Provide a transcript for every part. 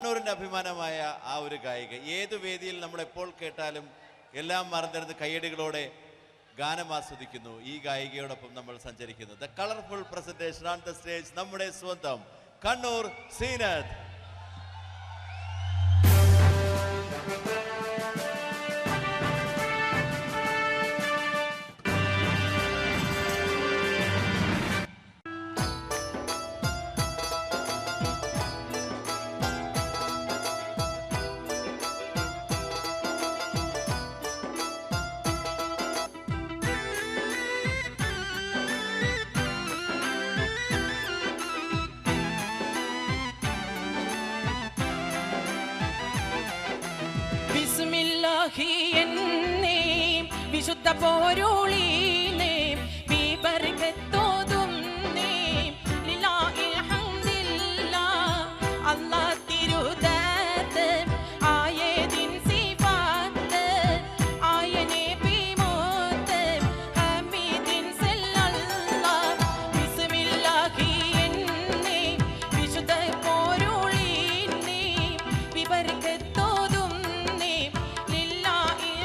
കണ്ണൂരിൻ്റെ അഭിമാനമായ ആ ഒരു ഗായിക ഏതു വേദിയിൽ നമ്മൾ എപ്പോൾ കേട്ടാലും എല്ലാം മറന്നിരുന്ന് കയ്യടികളോടെ ഗാനം ആസ്വദിക്കുന്നു. ഈ ഗായികയോടൊപ്പം നമ്മൾ സഞ്ചരിക്കുന്നു. The colourful presentation on the stage നമ്മുടെ സ്വന്തം കണ്ണൂർ സീനത്ത്. വിശുദ്ധ പോരുളീനേ ബിബർകത്തോതും നേ ലില്ലാഹിൽ ഹംദില്ലാഹ് അല്ലാഹ് തിരുദാത്ത് ആയതിൻ സിഫാത്ത് ആയനെ ബിമോത്ത് ഹമീദിൻ സല്ലല്ലാഹ് ബിസ്മില്ലാഹി എന്നേ വിശുദ്ധ പോരുളീനേ ബിബർകത്തോതും നേ ലില്ലാഹിൽ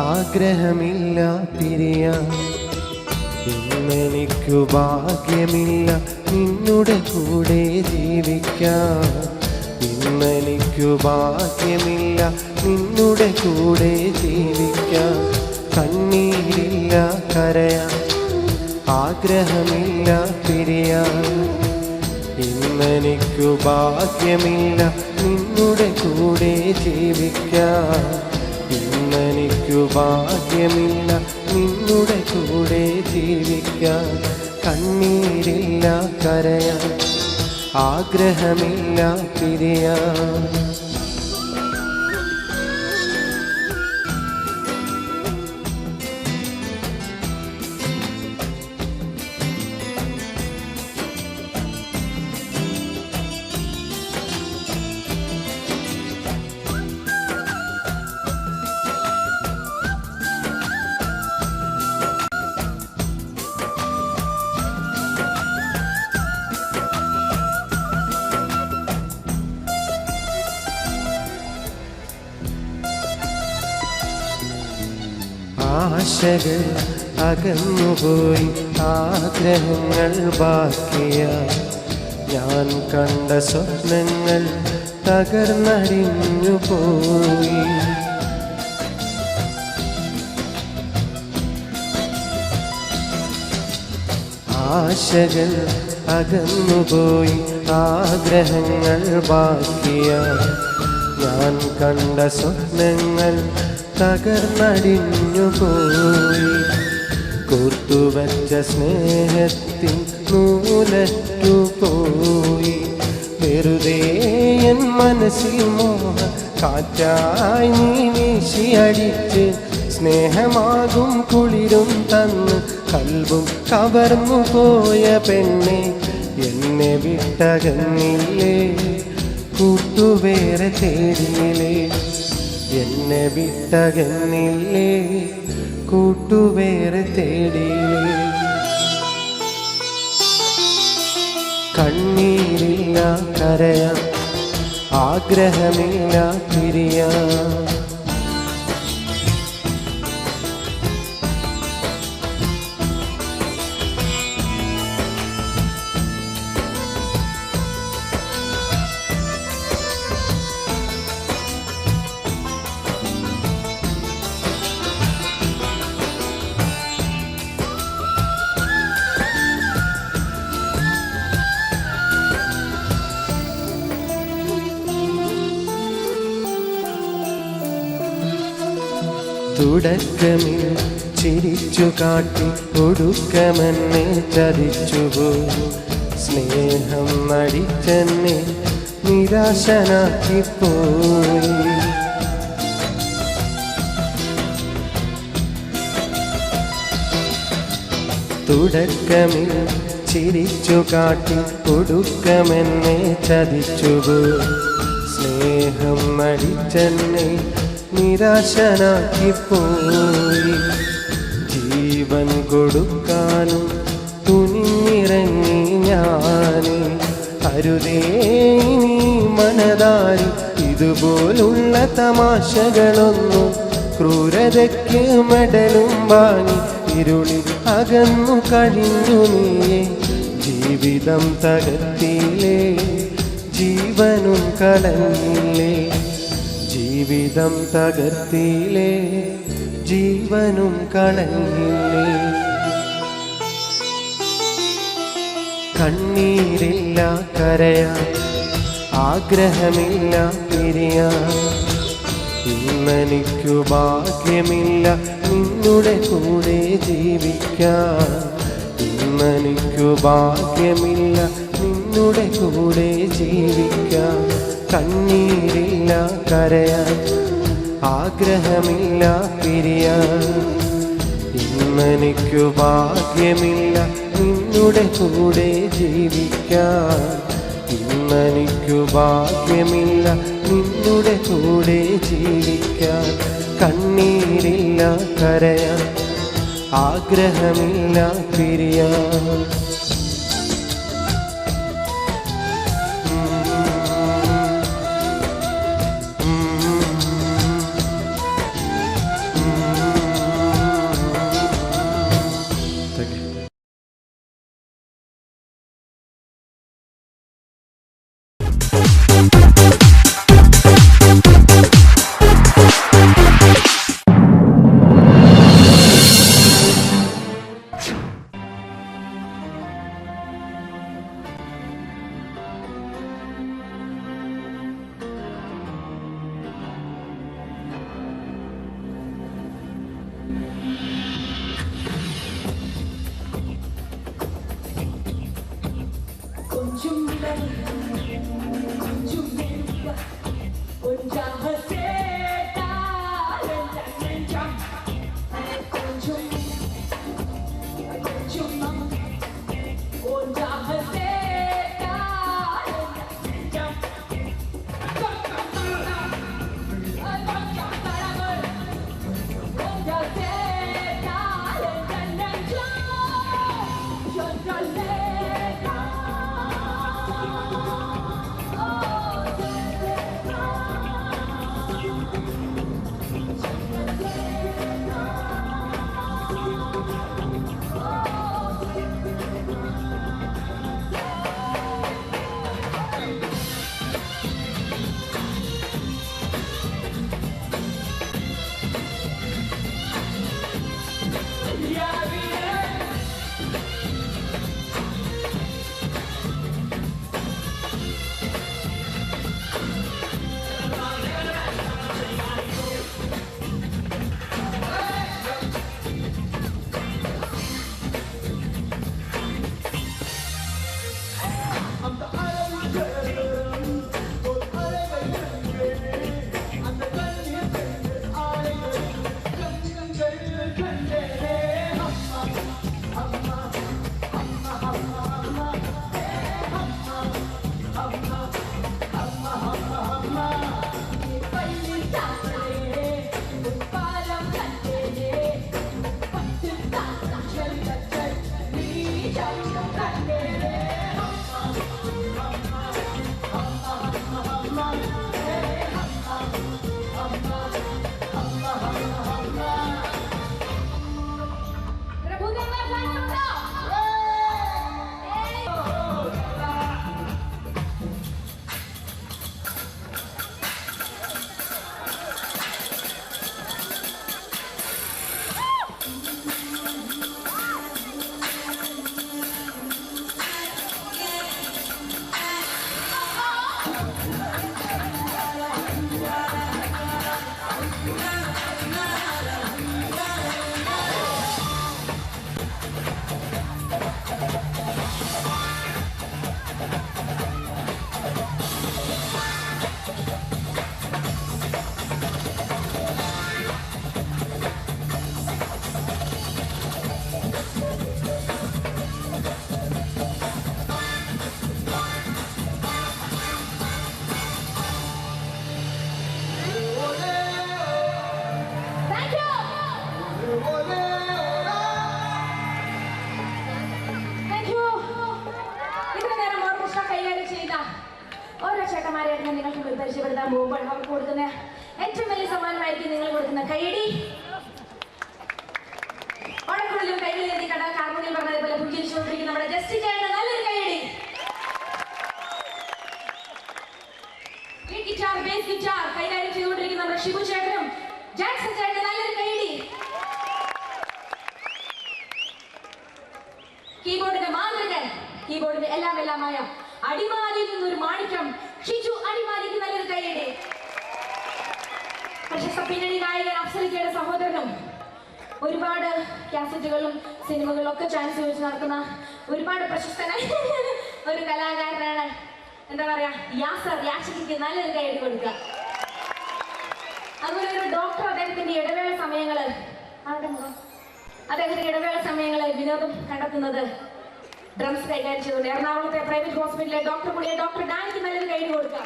ആഗ്രഹമില്ല പിരിയാൻ. ഇന്നെനിക്കു ഭാഗ്യമില്ല നിന്നുടെ കൂടെ ജീവിക്കാൻ. ഇന്നെനിക്കു ഭാഗ്യമില്ല നിന്നുടെ കൂടെ ജീവിക്കാൻ. കണ്ണീരില്ല കരയാൻ, ആഗ്രഹമില്ല പിരിയാൻ. ഇന്നെനിക്കു ഭാഗ്യമില്ല നിന്നുടെ കൂടെ ജീവിക്കാൻ. ഇന്നെനിക്കു ഭാഗ്യമില്ല നിന്നുടെ കൂടെ ജീവിക്കാൻ. കണ്ണീരില്ല കരയാൻ, ആഗ്രഹമില്ല പിരിയാൻ. ആശകൾ അകന്നുപോയി, ആഗ്രഹങ്ങൾ ബാക്കിയായി. ഞാൻ കണ്ട സ്വപ്നങ്ങൾ തകർന്നടിഞ്ഞു പോയി. ആശകൾ അകന്നുപോയി, ആഗ്രഹങ്ങൾ ബാക്കിയായി. ഞാൻ കണ്ട സ്വപ്നങ്ങൾ തകർന്നടിഞ്ഞു പോയി. കൂട്ടുവച്ച സ്നേഹത്തിൻ നൂലറ്റു പോയി. വെറുതെ എൻ മനസ്സിൽ മോഹ കാറ്റായി നീ വീശിയടിച്ച്. സ്നേഹമാകും കുളിരും തന്ന് കൽബും കവർന്നു പോയ പെണ്ണെ, എന്നെ വിട്ടകന്നില്ലേ, കൂട്ടുവേറെ തേടിയില്ലേ. എന്നെ വിട്ടകന്നില്ലേ, കൂട്ടുവേറെ തേടിയില്ലേ. കണ്ണീരില്ല കരയാൻ, ആഗ്രഹമില്ല പിരിയാൻ. തുടക്കമിൽ ചിരിച്ചു കാട്ടി ഒടുക്കമെന്നെ ചതിച്ചുപോയി. സ്നേഹം നടിച്ചെന്നെ നിരാശനാക്കിപ്പോയി. തുടക്കമിൽ ചിരിച്ചു കാട്ടി ഒടുക്കമെന്നെ ചതിച്ചുപോയി. സ്നേഹം നടിച്ചെന്നെ നിരാശനാക്കിപ്പോയി. ജീവൻ കൊടുക്കാനും തുനിഞ്ഞിറങ്ങി ഞാൻ. അരുതേ നീ മനതാരി ഇതുപോലുള്ള തമാശകളൊന്നും. ക്രൂരതയ്ക്ക് മെഡലും വാങ്ങി ഇരുളിൽ അകന്നു കഴിഞ്ഞു നീയെ. ജീവിതം തകർത്തില്ലേ, ജീവനും കളഞ്ഞില്ലേ. ജീവിതം തകർത്തില്ലേ, ജീവനും കളഞ്ഞില്ലേ. കണ്ണീരില്ല കരയാൻ, ആഗ്രഹമില്ല പിരിയാൻ. ഇന്നെനിക്കു ഭാഗ്യമില്ല നിന്നുടെ കൂടെ ജീവിക്കാൻ. ഇന്നെനിക്കു ഭാഗ്യമില്ല നിന്നുടെ കൂടെ ജീവിക്കാൻ. കണ്ണീരില്ല കരയാൻ, ആഗ്രഹമില്ല പിരിയാൻ. ഇന്നെനിക്കു ഭാഗ്യമില്ല നിന്നുടെ കൂടെ ജീവിക്കാൻ. ഇന്നെനിക്കു ഭാഗ്യമില്ല നിന്നുടെ കൂടെ ജീവിക്കാൻ. കണ്ണീരില്ല കരയാൻ, ആഗ്രഹമില്ല പിരിയാൻ. ചേട്ടന്മാരെയാണ് ഞാൻ നിങ്ങൾക്ക് പരിചയപ്പെടുത്താൻ പോകുമ്പോൾ അവർക്ക് കൊടുക്കുന്ന ഏറ്റവും വലിയ സമ്മാനമായിരിക്കും നിങ്ങൾ കൊടുക്കുന്ന കൈയടി. വടക്കുള്ളിലും കൈകളിലെത്തി കണ്ട കാർമുകിൽ പറഞ്ഞതുപോലെ പുഞ്ചിരിച്ചുകൊണ്ടിരിക്കുന്ന നമ്മുടെ ജസ്റ്റിൻ ചേട്ടന് നല്ലൊരു കൈയടി. ഗിറ്റാർ, ബേസ് ഗിറ്റാർ കൈകാര്യം ചെയ്തുകൊണ്ടിരിക്കുന്ന നമ്മുടെ ഷിബു ചേട്ടനും ജാക്സൺ ചേട്ടന് നല്ലൊരു കൈയടി. കീബോർഡിന്റെ മാന്ത്രികൻ, കീബോർഡിന്റെ എല്ലാമായ അടിമാലിയിൽ നിന്നൊരു മാണിക്യം ഷിജു അടിമാലിക്ക് നല്ലൊരു കൈയടി. പ്രശസ്ത പിന്നണി നായകൻ അഫ്സലിക്കയുടെ സഹോദരനും ഒരുപാട് കാസറ്റുകളും സിനിമകളിലും ഒക്കെ ചാൻസ് ചോദിച്ച് നടക്കുന്ന ഒരുപാട് പ്രശസ്തനായ ഒരു കലാകാരനാണ്. എന്താ പറയാ, യാസർ യാഷിക്ക് നല്ലൊരു കൈയടി കൊടുക്കുക. അതുപോലെ ഒരു ഡോക്ടർ അദ്ദേഹത്തിന്റെ ഇടവേള സമയങ്ങളിൽ വിനോദം കണ്ടെത്തുന്നത് ഡ്രംസ് കൈകാര്യം ചെയ്തുകൊണ്ട് എറണാകുളത്തെ പ്രൈവറ്റ് ഹോസ്പിറ്റലിലെ ഡോക്ടർ കൂടിയ ഡോക്ടർ ഡാനിക്ക് നല്ലൊരു കൈയടി കൊടുക്കുക.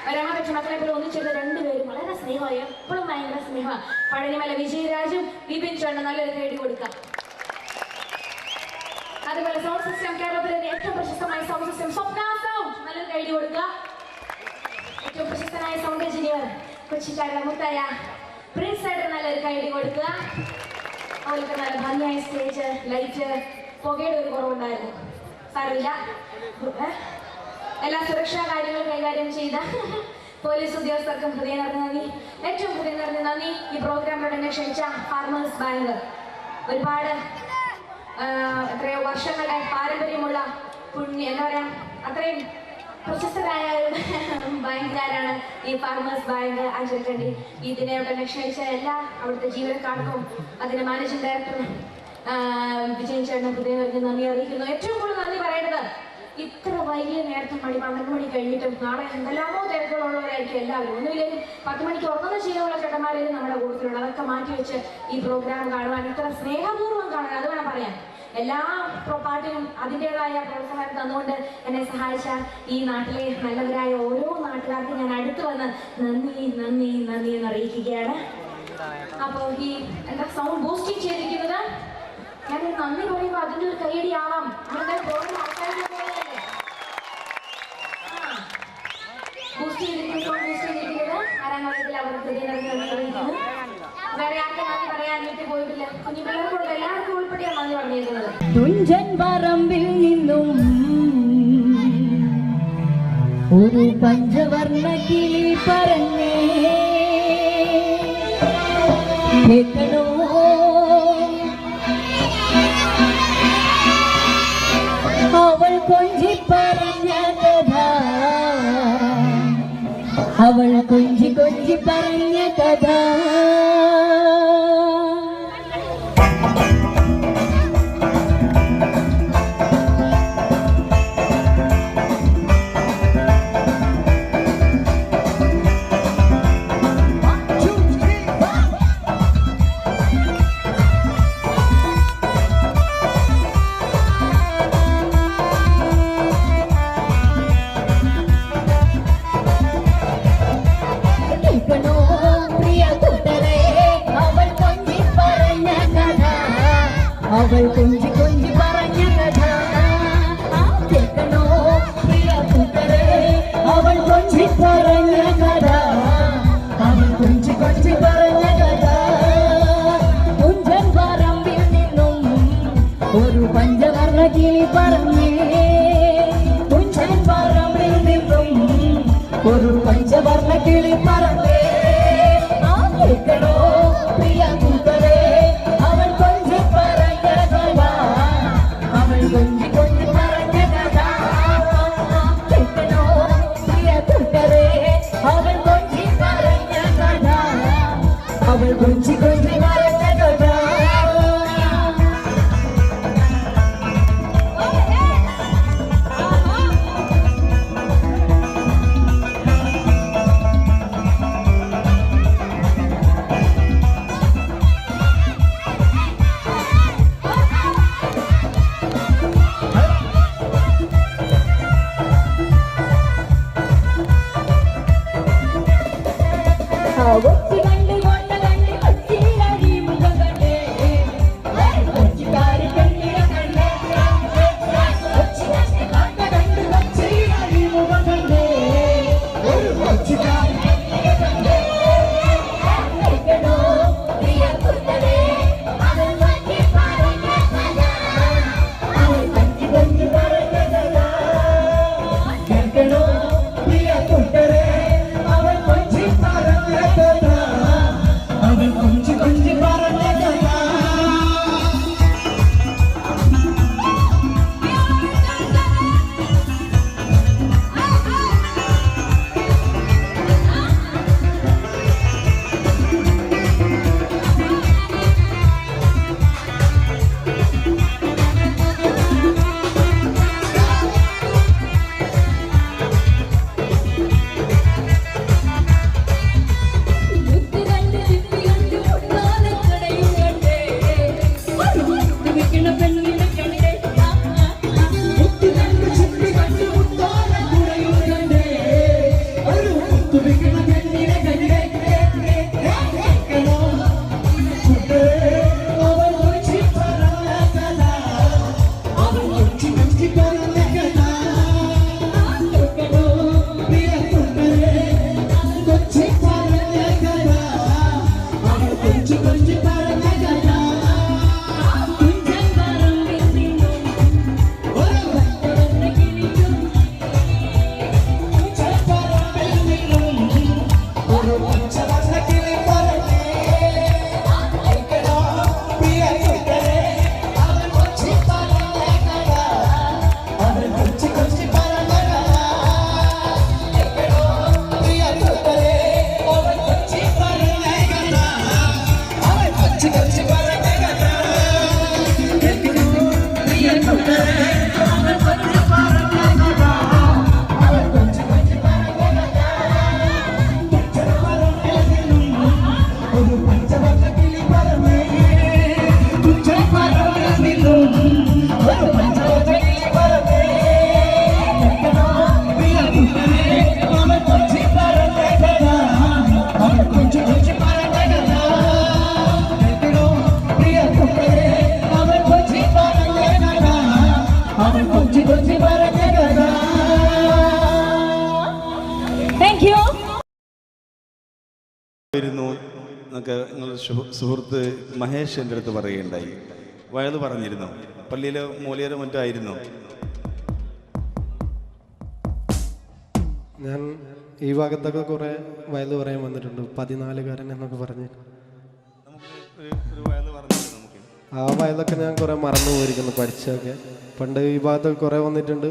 വരാമറ്റ മക്കളെ പോലെ ഒന്നിച്ചെടുത്ത രണ്ടുപേരും വളരെ സ്നേഹമായി, എപ്പോഴും ഭയങ്കര സ്നേഹമാണ്. പഴനിമല വിജയരാജും വിപിൻ ചേട്ടൻ നല്ലൊരു കൈയടി കൊടുക്കുക. അതുപോലെ സൗണ്ട് സിസ്റ്റം കേരളത്തിലെ ഏറ്റവും പ്രശസ്തമായ സൗണ്ട് സിസ്റ്റം സ്വപ്ന സൗണ്ട് നല്ലൊരു കൈയടി കൊടുക്കുക. ഏറ്റവും പ്രശസ്തനായ സൗണ്ട് എഞ്ചിനീയർ കൊച്ചിക്കാരുടെ മുത്തായ പ്രിൻസ് ചേട്ടൻ നല്ലൊരു കൈയടി കൊടുക്കുക. അതുപോലെ നല്ല ഭംഗിയായ സ്റ്റേജ്, ലൈറ്റ്, പുകയുടെ ഒരു കുറവുണ്ടായിരുന്നു, സാരമില്ല. എല്ലാ സുരക്ഷാ കാര്യങ്ങളും കൈകാര്യം ചെയ്ത പോലീസ് ഉദ്യോഗസ്ഥർക്കും ഹൃദയം നിറഞ്ഞ നന്ദി. ഏറ്റവും ഹൃദയം നിറഞ്ഞ നന്ദി ഈ പ്രോഗ്രാമിലൂടെ എന്നെ ക്ഷണിച്ച ഫാർമേഴ്സ് ബാങ്ക്. ഒരുപാട് എത്രയോ വർഷങ്ങളുടെ പാരമ്പര്യമുള്ള എന്താ പറയാ, അത്രയും പ്രശസ്തരായ ബാങ്കുകാരാണ് ഈ ഫാർമേഴ്സ് ബാങ്ക് അഞ്ചൽക്കണ്ടി. ഇതിനെയോടെ എന്നെ ക്ഷണിച്ച എല്ലാ അവിടുത്തെ ജീവനക്കാർക്കും അതിന്റെ മാനേജിംഗ് ഡയറക്ടർ വിജയൻ ചേട്ടൻ ഹൃദയം നിറഞ്ഞ നന്ദി അറിയിക്കുന്നു. ഏറ്റവും കൂടുതൽ നന്ദി പറയേണ്ടത് ഇത്ര വൈകിയ നേരത്തെ 12 മണി കഴിഞ്ഞിട്ടും നാളെ എന്തെല്ലാമോ തിരക്കുകളുള്ളവരായിരിക്കും എല്ലാവരും. ഒന്നുമില്ലെങ്കിൽ 10 മണിക്ക് ഉറങ്ങുന്ന ശീലമുള്ള ചേട്ടന്മാരെയും നമ്മുടെ കൂട്ടത്തിലുണ്ട്. അതൊക്കെ മാറ്റിവെച്ച് ഈ പ്രോഗ്രാം കാണുവാൻ, ഇത്ര സ്നേഹപൂർവ്വം കാണാൻ, അത് വേണം പറയാൻ. എല്ലാ പാട്ടിനും അതിൻ്റെതായ പ്രോത്സാഹനം തന്നുകൊണ്ട് എന്നെ സഹായിച്ച ഈ നാട്ടിലെ നല്ലവരായ ഓരോ നാട്ടുകാർക്കും ഞാൻ അടുത്ത് വന്ന് നന്ദി നന്ദി നന്ദി എന്ന് അറിയിക്കുകയാണ്. അപ്പോൾ ഈ എന്താ സൗണ്ട് ബൂസ്റ്റിംഗ് ചെയ്തിരിക്കുന്നത് ഞാൻ നന്ദി പറയുമ്പോൾ അതിൻ്റെ ഒരു കൈയടി ആവാം. ബൂസ്റ്റ് ചെയ്തിരിക്കുന്നത് ആരാം വർഗത്തിൽ അവർക്ക് ഹൃദയം. വേറെ ആർക്കും നന്ദി പറയാൻ വീട്ടിൽ പോയിട്ടില്ല. കുഞ്ഞു പിള്ളേർക്കുള്ള എല്ലാവർക്കും ഉൾപ്പെടെയാണ് നന്ദി പറഞ്ഞിരിക്കുന്നത്. തുഞ്ചൻ പറമ്പിൽ നിന്നും ഒരു പഞ്ചവർണ്ണ കിളി പറഞ്ഞേ കേൾക്കണോ, അവൾ കൊഞ്ചി പറഞ്ഞ കഥ, അവൾ കൊഞ്ചി കൊഞ്ചി പറഞ്ഞ കഥ. അവൾ കൊഞ്ചി കൊഞ്ചി പറഞ്ഞ കഥ കേൾക്കണോ പ്രിയ കൂട്ടരെ, അവൾ കൊഞ്ചി പറഞ്ഞ കഥ, അവൾ കൊഞ്ചി കൊഞ്ചി പറഞ്ഞ കഥ. തുഞ്ചൻ പറമ്പിൽ നിന്നും ഒരു പഞ്ചവർണ്ണ കിളി പറഞ്ഞേ, തുഞ്ചൻ പറമ്പിൽ നിന്നും ഒരു പഞ്ചവർണ്ണ കിളി പറഞ്ഞേ. കേൾക്കണോ പ്രിയ കൂട്ടരെ, അവൾ കൊഞ്ചി പറഞ്ഞ കഥ, അവൾ കൊഞ്ചി കൊഞ്ചി പറഞ്ഞ കഥ. കേൾക്കണോ പ്രിയ കൂട്ടരെ, അവൾ കൊഞ്ചി പറഞ്ഞ കഥ, അവൾ കൊഞ്ചി കൊഞ്ചി പറഞ്ഞ കഥ. ഒത്തി കണ്ട് കൊണ്ട കണ്ട് കൊച്ചിയിലടിമ അവൻ കൊഞ്ചി കൊഞ്ചി പറഞ്ഞ കഥ നിങ്ങളുടെ സുഹൃത്ത് മഹേഷ് എൻ്റെ അടുത്ത് പറയുകയുണ്ടായി. വയത് പറഞ്ഞിരുന്നു, പള്ളിയിലെ മൂലിയരോ മറ്റോ ആയിരുന്നു. ഞാൻ ഈ ഭാഗത്തൊക്കെ കുറേ വയല് പറയാൻ വന്നിട്ടുണ്ട്. 14കാരൻ എന്നൊക്കെ പറഞ്ഞ് ആ വയലൊക്കെ ഞാൻ കുറേ മറന്നു പോയിരിക്കുന്നു പഠിച്ചൊക്കെ. പണ്ട് ഈ ഭാഗത്തൊക്കെ കുറേ വന്നിട്ടുണ്ട്.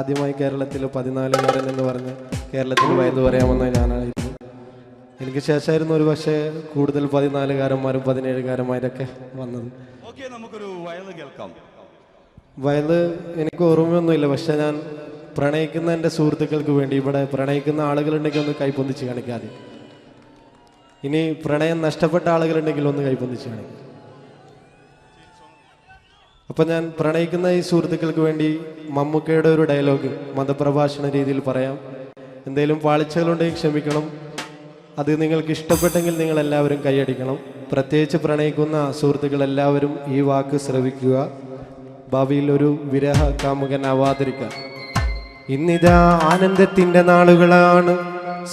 ആദ്യമായി കേരളത്തിൽ 14കാരൻ എന്ന് പറഞ്ഞ് കേരളത്തിൽ വയല് പറയാൻ വന്ന ഞാനായിരുന്നു. എനിക്ക് ശേഷമായിരുന്നു ഒരു പക്ഷേ കൂടുതൽ 14കാരന്മാരും 17കാരന്മാരൊക്കെ വന്നത്. നമുക്കൊരു വയല് കേൾക്കാം. വയല് എനിക്ക് ഓർമ്മയൊന്നുമില്ല, പക്ഷെ ഞാൻ പ്രണയിക്കുന്ന എൻ്റെ സുഹൃത്തുക്കൾക്ക് വേണ്ടി ഇവിടെ പ്രണയിക്കുന്ന ആളുകളുണ്ടെങ്കിൽ ഒന്ന് കൈപ്പൊന്നിച്ച് കാണിക്കാതെ. ഇനി പ്രണയം നഷ്ടപ്പെട്ട ആളുകളുണ്ടെങ്കിൽ ഒന്ന് കൈപ്പൊന്നിച്ച് കാണിക്കും. അപ്പം ഞാൻ പ്രണയിക്കുന്ന ഈ സുഹൃത്തുക്കൾക്ക് വേണ്ടി മമ്മൂക്കയുടെ ഒരു ഡയലോഗ് മതപ്രഭാഷണ രീതിയിൽ പറയാം. എന്തെങ്കിലും പാളിച്ചകളുണ്ടെങ്കിൽ ക്ഷമിക്കണം. അത് നിങ്ങൾക്ക് ഇഷ്ടപ്പെട്ടെങ്കിൽ നിങ്ങൾ എല്ലാവരും കൈയടിക്കണം. പ്രത്യേകിച്ച് പ്രണയിക്കുന്ന സുഹൃത്തുക്കൾ എല്ലാവരും ഈ വാക്ക് ശ്രവിക്കുക. ഭാവിയിൽ ഒരു വിരഹ കാമുകനാവാതിരിക്കുക. ഇന്നിതാ ആനന്ദത്തിൻ്റെ നാളുകളാണ്,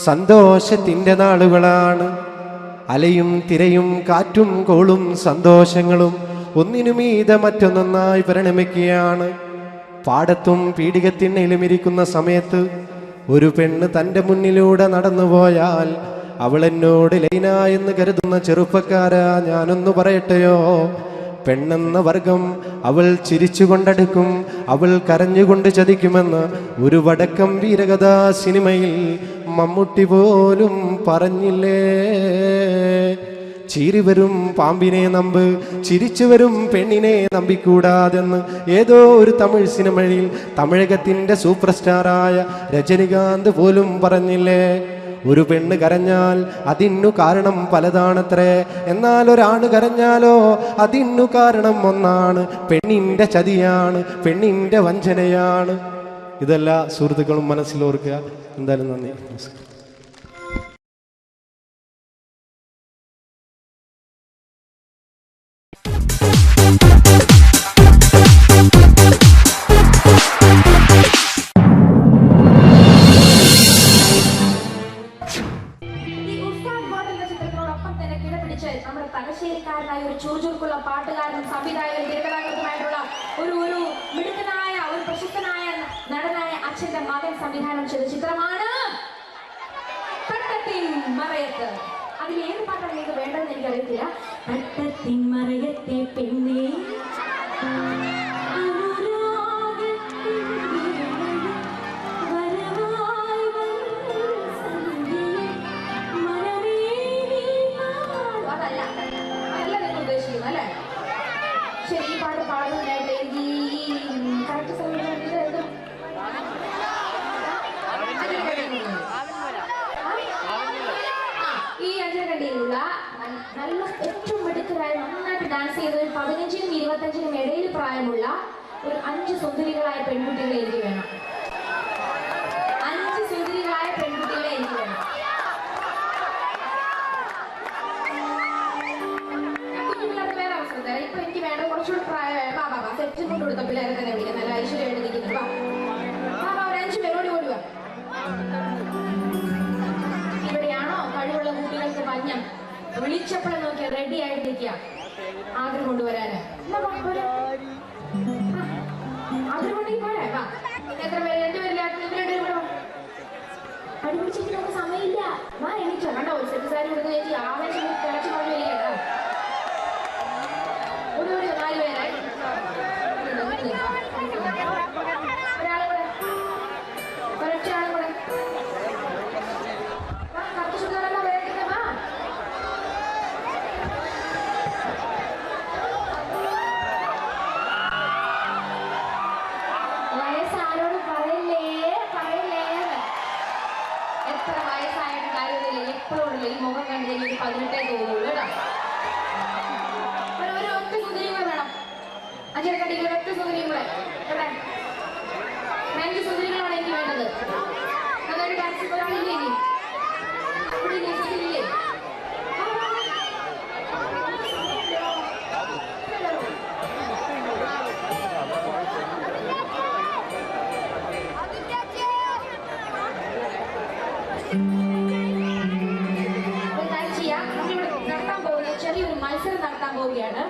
സന്തോഷത്തിൻ്റെ നാളുകളാണ്. അലയും തിരയും കാറ്റും കോളും സന്തോഷങ്ങളും ഒന്നിനുമീത മറ്റൊന്നൊന്നായി പരിണമിക്കുകയാണ്. പാടത്തും പീഡികത്തിണ്ണയിലും ഇരിക്കുന്ന സമയത്ത് ഒരു പെണ്ണ് തൻ്റെ മുന്നിലൂടെ നടന്നുപോയാൽ അവൾ എന്നോട് ലൈന എന്ന് കരുതുന്ന ചെറുപ്പക്കാരാ, ഞാനൊന്നു പറയട്ടെയോ, പെണ്ണെന്ന വർഗം അവൾ ചിരിച്ചുകൊണ്ടടുക്കും, അവൾ കരഞ്ഞുകൊണ്ട് ചതിക്കുമെന്ന് ഒരു വടക്കം വീരകഥാ സിനിമയിൽ മമ്മൂട്ടി പോലും പറഞ്ഞില്ലേ. ചീറി വരും പാമ്പിനെ നമ്പ്, ചിരിച്ചു വരും പെണ്ണിനെ നമ്പിക്കൂടാതെന്ന് ഏതോ ഒരു തമിഴ് സിനിമയിൽ തമിഴകത്തിൻ്റെ സൂപ്പർ സ്റ്റാറായ രജനികാന്ത് പോലും പറഞ്ഞില്ലേ. ഒരു പെണ്ണ് കരഞ്ഞാൽ അതിനു കാരണം പലതാണത്രേ, എന്നാൽ ഒരാണ് കരഞ്ഞാലോ അതിനു കാരണം ഒന്നാണ്. പെണ്ണിൻ്റെ ചതിയാണ്, പെണ്ണിൻ്റെ വഞ്ചനയാണ്. ഇതെല്ലാ സുഹൃത്തുക്കളും മനസ്സിലോർക്കുക. എന്തായാലും നന്ദി, നമസ്കാരം. നമ്മുടെ തലശ്ശേരിക്കാരനായ ഒരു ചുറുചുറുക്കുള്ള പാട്ടുകാരനും സംവിധായകനും തിരക്കഥാകൃത്തുമായിട്ടുള്ള ഒരു മിടുക്കനായ ഒരു പ്രശസ്തനായ നടനായ അച്ഛന്റെ മകൻ സംവിധാനം ചെയ്ത ചിത്രമാണ് തട്ടത്തിൻ മറയത്ത്. അതിൽ ഏത് പാട്ടാണ് നിങ്ങൾക്ക് വേണ്ടതെന്ന് എനിക്ക് എനിക്കറിയത്തില്ല. പട്ടത്തിൻ മറയത്തെ പെണ്ണേ ശരി, ഈ പാട്ട് പാടുന്നതിനായിട്ട് എനിക്ക് കറക്റ്റ് സമയം ഈ അഞ്ചരക്കണ്ടിയിലുള്ള നല്ല ഏറ്റവും മിടുക്കരായ നന്നായിട്ട് ഡാൻസ് ചെയ്ത 15-നും 25-നും ഇടയിൽ പ്രായമുള്ള ഒരു 5 സുന്ദരികളായ പെൺകുട്ടികളെ എനിക്ക് വേണം. 5 സുന്ദരികളായ പെൺകുട്ടികളെ എനിക്ക് വേണം. കുഞ്ഞുപിള്ളേർക്ക് വേറെ അവസരം തരാം. ഇപ്പൊ എനിക്ക് വേണ്ട കുറച്ചുകൂടി പ്രായമായ ബാബാ സെറ്റ് കൊണ്ട് കൊടുത്ത പിള്ളേരെ തന്നെ വിളിക്കാം. നല്ല ഐശ്വര്യമായിട്ട് നിൽക്കുന്നു. ബാബാ ഒരു 5 പേരോട് ഓടി വാ. ഇവിടെയാണോ കഴിവുള്ള കുട്ടികൾക്ക് മഞ്ഞം? വിളിച്ചപ്പോഴും നോക്കിയാൽ റെഡി ആയിട്ട് നിൽക്കുക ആഗ്രഹം കൊണ്ടുവരാന്. ആഗ്രഹം കൊണ്ടെങ്കിൽ പോരാ. വാ, എത്ര പേര്? 2 പേരില്ല. പഠിപ്പിച്ചിട്ട് നമുക്ക് സമയമില്ല. വാ, എണീച്ചോ. കണ്ടോ സെറ്റ് സാരി കൊടുക്കുന്ന ചേച്ചി ആവേശം തിളച്ചു കൊണ്ട് വരികട്ടോ. ഒരു 4 പേരായി. ഒരാളും കൂടെ, ഒരൊറ്റ ആളും കൂടെ. കറക്റ്റ് ശുദ്ധമല്ല വേണ്ടിട്ട്. വാ, വയസ്സാരോട് പറയില്ലേ പറയില്ലേ. എത്ര വയസ്സായിട്ട് കാര്യമില്ല. എപ്പോഴും ഈ മുഖം കണ്ടില്ലെങ്കിൽ ഒരു 18 തോന്നുള്ളൂ കേട്ടോ. ഒരു ഒറ്റ സുന്ദരിയും കൂടെ വേണം. അഞ്ചരക്കണ്ടിക്ക് ഒരൊറ്റ സുന്ദരിയും കൂടെ. എവിടെ? 5 സുന്ദരികളാണ് എനിക്ക് വേണ്ടത്. നന്നായിട്ട് ഡാൻസ് ഒരാളില്ലേ? ഇനി ഇവിടെ ഇല്ലേ? സുന്ദരിയില്ലേ? നടത്താൻ പോകുന്ന ചെറിയൊരു മത്സരം നടത്താൻ പോവുകയാണ്.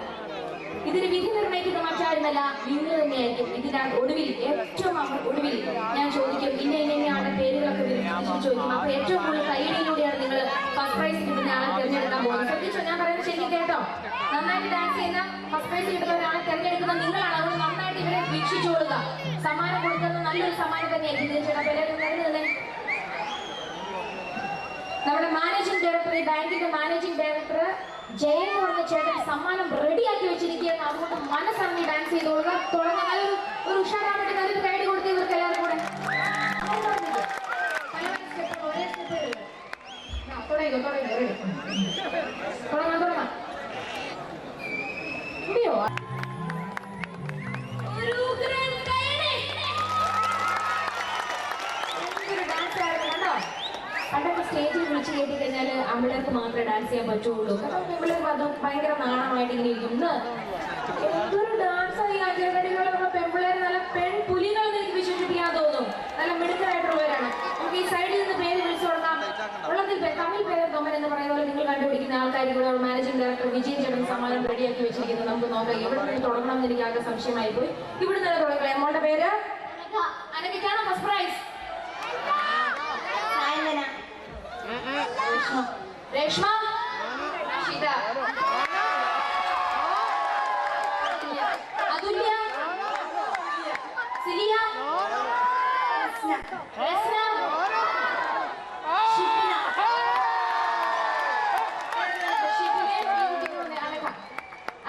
ഇതിന് വിധി നിർണ്ണയിക്കുന്ന മറ്റാരുമല്ല, നിങ്ങൾ തന്നെയായിരിക്കും. ഇതിനകത്ത് ഒടുവിൽ ഏറ്റവും ഒടുവിൽ ഞാൻ ചോദിക്കും, ഇന്നയാളുടെ പേരുകളൊക്കെ ചോദിക്കും. അപ്പൊ ഏറ്റവും കൂടുതൽ കൈയടിയിലൂടെയാണ് നിങ്ങൾ ഫസ്റ്റ് പ്രൈസ് കിട്ടുന്ന ആളെ തിരഞ്ഞെടുക്കാൻ പോകുന്നത്. ശ്രദ്ധിച്ചോ, ഞാൻ പറയുന്നത് ശരിക്കും കേട്ടോ. നന്നായിട്ട് ഡാൻസ് ചെയ്യുന്ന ഫസ്റ്റ് പ്രൈസ് കിട്ടുന്ന ഒരാളെ തിരഞ്ഞെടുക്കുന്ന നിങ്ങളാണ്. അതുകൊണ്ട് നന്നായിട്ട് ഇവരെ വീക്ഷിച്ചു കൊടുക്കുക. സമ്മാനം കൊടുക്കുന്ന നല്ലൊരു സമ്മാനം തന്നെയായിരിക്കും തീർച്ചയായിട്ടും. നമ്മുടെ മാനേജിംഗ് ഡയറക്ടർ, ഈ ബാങ്കിന്റെ മാനേജിംഗ് ഡയറക്ടർ ജയൻ എന്ന് പറഞ്ഞ ചേട്ടൻ സമ്മാനം റെഡിയാക്കി വെച്ചിരിക്കുകയാണ്. അതുകൊണ്ട് മനസ്സറിഞ്ഞ് ഡാൻസ് ചെയ്തോളുക. തുടങ്ങാൻ ഒരു ഉഷാറാൻ വേണ്ടി നല്ലൊരു കൈഡ് കൊടുത്ത് ഇവർക്ക് എല്ലാവരും കൂടെ തുടങ്ങാം. പണ്ടൊക്കെ സ്റ്റേജിൽ വിളിച്ച് കേട്ടി കഴിഞ്ഞാൽ അമ്പിളർക്ക് മാത്രമേ ഡാൻസ് ചെയ്യാൻ പറ്റുള്ളൂ. പെൺപിള്ളേർക്ക് അത് ഭയങ്കര നാണമായിട്ട് ഇങ്ങനെ ഇരിക്കും. ഇന്ന് എന്തൊരു ഡാൻസായി അഞ്ചരക്കടികളുള്ള പെൺപിള്ളേർ നല്ല പെൺപുലികളെന്ന് എനിക്ക് വിശ്വസിപ്പിക്കാൻ തോന്നും. നല്ല മിടുക്കരായിട്ടുള്ളവരാണ്. നമുക്ക് ഈ സൈഡിൽ നിന്ന് പേര് വിളിച്ചു കൊടുക്കാം. ഉള്ളതിൽ തമിഴ് പേര് തൊമ്മൻ എന്ന് പറയുന്ന പോലെ നിങ്ങൾ കണ്ടുപിടിക്കുന്ന ആൾക്കാരിലൂടെ മാനേജിംഗ് ഡയറക്ടർ വിജയൻ ചേട്ടൻ സമ്മാനം റെഡിയാക്കി വെച്ചിരിക്കുന്നത്. നമുക്ക് നോക്കാം എവിടെ നിന്ന് തുടങ്ങണം എന്ന് എനിക്ക് ആകെ സംശയമായി പോയി. ഇവിടെ നിന്ന് തുടങ്ങാം. നമ്മളുടെ പേര് അനഘയ്ക്കാണ് ഫസ്റ്റ് പ്രൈസ്. രേഷ്മ, അഷിത, അതുല്യ, സിലിയ, രസ്ന, ഷിബിന,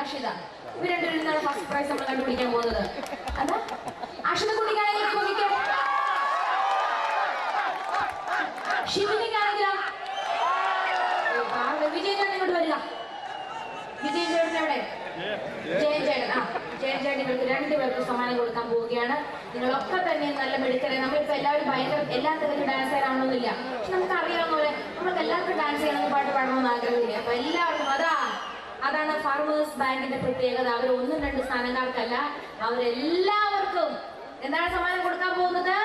അഷിത. ഇവർ രണ്ടുപേരിൽ നിന്നാണ് ഫസ്റ്റ് പ്രൈസ് നമ്മൾ കണ്ടുപിടിക്കാൻ പോകുന്നത്. അതാ അഷിത കുട്ടിക്കാണെങ്കിൽ കുട്ടിക്ക്, ഷിബിനിക്കാണെങ്കിലോ വിജയൻ ചേട്ടൻ ഇങ്ങോട്ട് വരിക. വിജയൻ ചേട്ടൻ എവിടെ? ജയൻ ചേട്ടൻ. ജയൻ ചേട്ടൻ ഇവർക്ക് 2 പേർക്ക് സമ്മാനം കൊടുക്കാൻ പോവുകയാണ്. നിങ്ങളൊക്കെ തന്നെ നല്ല മിടുക്കരെ. നമ്മളിപ്പോൾ എല്ലാവരും ഭയങ്കര എല്ലാ തരത്തിലും ഡാൻസ് ചെയ്യാനാവണമെന്നില്ല. പക്ഷെ നമുക്ക് അറിയാവുന്ന പോലെ നമുക്ക് എല്ലാവർക്കും ഡാൻസ് ചെയ്യണമെന്ന് പാട്ട് പാടണമെന്ന് ആഗ്രഹമില്ല. അപ്പൊ എല്ലാവർക്കും അതാണ് ഫാർമേഴ്സ് ബാങ്കിന്റെ പ്രത്യേകത. അവർ 1-2 സ്ഥാനക്കാർക്കല്ല, അവരെല്ലാവർക്കും എന്താണ് സമ്മാനം കൊടുക്കാൻ പോകുന്നത്?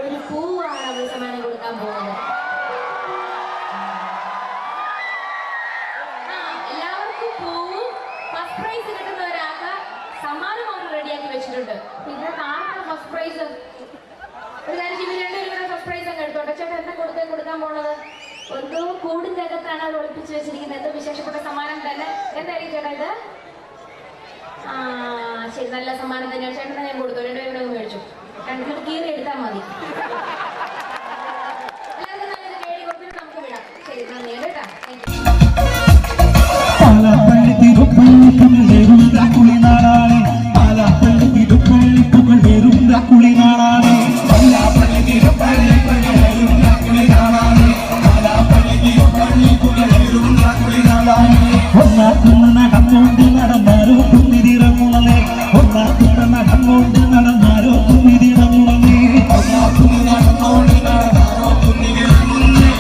ഒരു പൂവാണ് അവർ സമ്മാനം കൊടുക്കാൻ പോകുന്നത്. എല്ലാവർക്കും പൂവും ഫസ്റ്റ് പ്രൈസ് കിട്ടുന്ന ഒരാൾക്ക് സമ്മാനം അവർ റെഡിയാക്കി വെച്ചിട്ടുണ്ട്. ഇതിനകത്ത് ആർക്കാണ് ഫസ്റ്റ് പ്രൈസ്? ഒരു കാര്യം ഇവർ രണ്ടുപേരും ഫസ്റ്റ് പ്രൈസ് അങ്ങ് എടുത്തോട്ടെ. ചേട്ടാ എന്താ കൊടുക്കാൻ പോണത്? എന്തോ കൂടിന്റെ അകത്താണ് അവർ ഒളിപ്പിച്ച് വെച്ചിരിക്കുന്നത്. എന്തോ വിശേഷപ്പെട്ട എന്തായിരിക്കും ചേട്ടാ ഇത്? ആ ശരി, നല്ല സമ്മാനം തന്നെയാണ്. ചേട്ടനെ ഞാൻ കൊടുത്തു, 2 പേരുടെ ഒന്ന് മേടിച്ചു. കണ്ടിട്ട് കീറി എടുത്താൽ മതി. എല്ലാവർക്കും നല്ലൊരു കേടി കൊടുത്തിട്ട് നമുക്ക് വിടാം. ശരി, നന്ദി കേട്ടാ. നടന്നുകൊണ്ട് നടന്നാരോ കുന്നിതിറങ്ങുളേ, നടന്നുകൊണ്ട് നടന്നാരോ കുന്നിതിറങ്ങുളേ, നടന്നോണ്ട് നടന്നാരോ കുന്നിതിറങ്ങുന്നേ,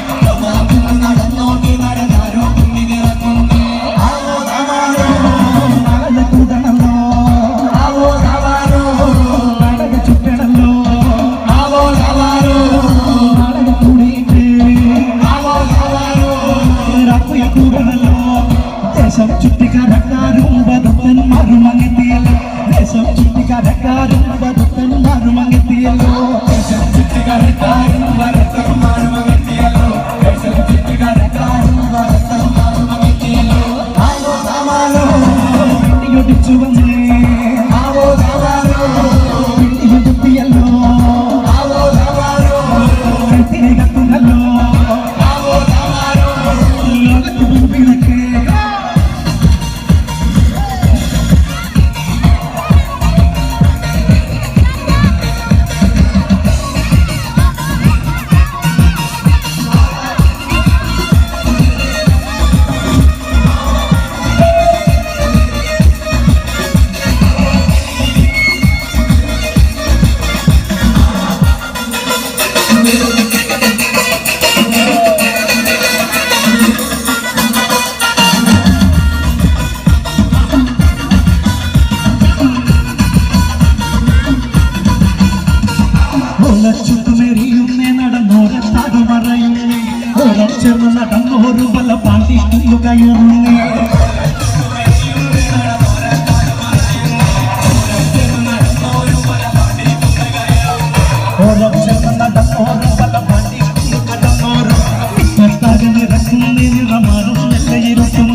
നടന്നോണ്ട് നടന്നാരോ കുന്നിതിറങ്ങുന്നേ. ആവോ താവാരോ നാളെ കൂടണല്ലോ, ആവോ താവാരോ നാടക ചുറ്റണല്ലോ, ആവോ താവാരോ നാടക കൂടിയിട്ട്, ആവോ താവാരോ രാത്രിയ കൂടണല്ലോ. ദേശം ചുറ്റിക്കടക്കാരും വധത്തന്മാരും അങ്ങെത്തിയല്ലോ, ദേശം ചുറ്റിക്കടക്കാരും വധത്തന്മാരും അങ്ങെത്തിയല്ലോ, ദേശം ചുറ്റിക്കടക്കാരും വധത്തന്മാരും അങ്ങെത്തിയല്ലോ, ദേശം ചുറ്റിക്കടക്കാരും വധത്തന്മാരും അങ്ങെത്തിയല്ലോ. ആവോ താവാരോ പിണ്ടിയൊടിച്ചു വന്നേ, ആവോ താവാരോ പിണ്ടിയൊടുത്തിയല്ലോ, ആവോ താവാരോ കഴുത്തിനെ കത്തുന്നല്ലോ, ആവോ താവാരോ ലോകത്ത് മുൻപിണക്ക്. ചുറ്റുമെറിയുന്നേ നടന്നോരത്താകു മറയുന്നേ, ഓരച്ചെന്ന് നടന്നോരു വല പാണ്ടി കുന്നു കയറുന്നേ, ഓരച്ചെന്ന് നടന്നോരു വല പാണ്ടി കുന്നു കടന്നോരും ഇപ്പത്താകെ നിറക്കുന്നേ, നിറമാറും നെല്ലയിരുത്തും